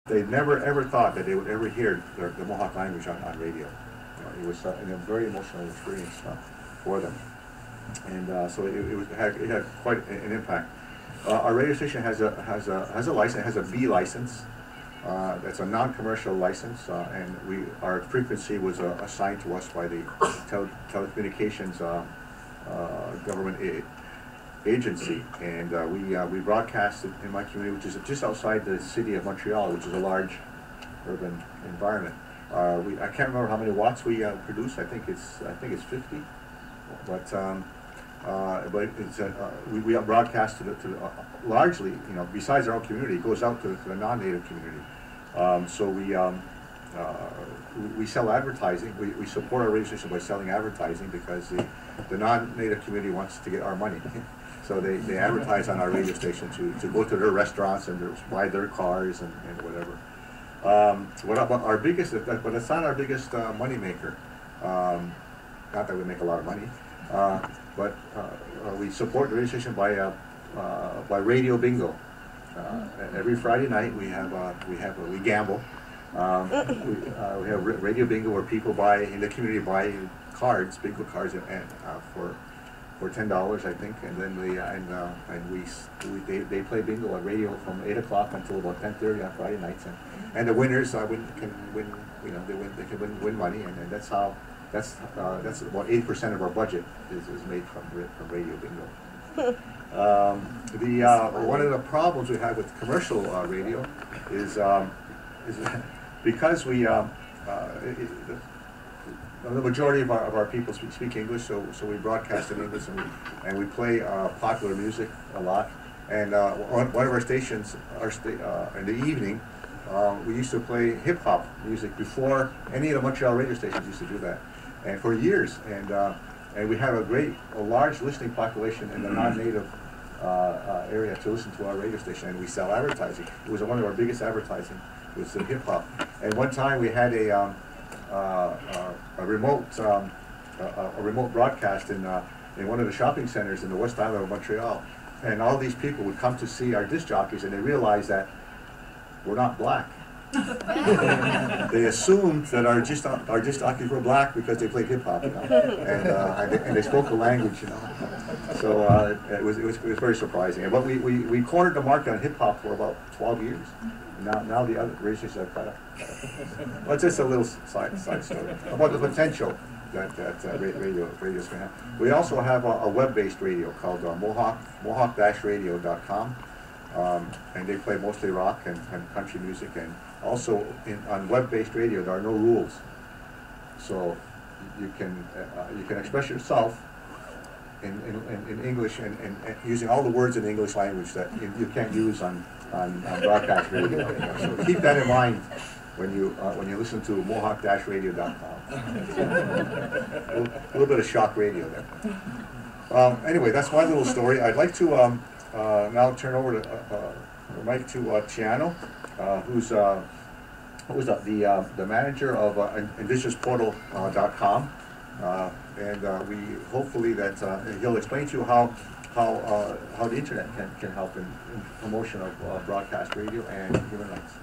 They never ever thought that they would ever hear the Mohawk language on radio. It was a very emotional experience for them, and so it had quite an impact. Our radio station has a license, has a B license. That's a non-commercial license, and our frequency was assigned to us by the telecommunications government agency, and we broadcasted in my community, which is just outside the city of Montreal, which is a large urban environment. I can't remember how many watts we produce. I think it's 50, but it's we broadcast to largely, besides our own community, it goes out to the non-native community. So we sell advertising. We support our radio station by selling advertising because the non-native community wants to get our money. So they advertise on our radio station to go to their restaurants and buy their cars and whatever. What about our biggest? But it's not our biggest money maker. Not that we make a lot of money, but we support the radio station by radio bingo. Every Friday night we gamble. We have radio bingo where people in the community buy cards, bingo cards, and for $10, I think, and then they play bingo on radio from 8 o'clock until about 10:30 on Friday nights, and the winners can win. They can win money, and that's about 8% of our budget is made from radio bingo. One of the problems we have with commercial radio is because the majority of our people speak English, so we broadcast in English, and we play popular music a lot. And one of our stations, in the evening, we used to play hip hop music before any of the Montreal radio stations used to do that, and for years. And we have a large listening population in the non-native area to listen to our radio station, and we sell advertising. It was one of our biggest advertising was the hip hop. And one time we had a remote broadcast in one of the shopping centers in the West Island of Montreal, and all these people would come to see our disc jockeys, and they realized that we're not black. They assumed that our disc jockeys were black because they played hip hop, and they spoke the language, So it was very surprising. But we cornered the market on hip hop for about 12 years. Now the other radio stations are cut up. Well, it's just a little side story about the potential that radio is going to have. We also have a web-based radio called Mohawk-radio.com, and they play mostly rock and country music. And also on web-based radio, there are no rules, so you can express yourself in English and using all the words in the English language that you can't use on broadcast radio. So keep that in mind when you listen to Mohawk-radio.com. A little bit of shock radio there. Anyway, that's my little story. I'd like to now turn over the mic to Chiano, who's the manager of indigenousportal.com, and we hopefully that he'll explain to you how the internet can help in promotion of broadcast radio and human rights.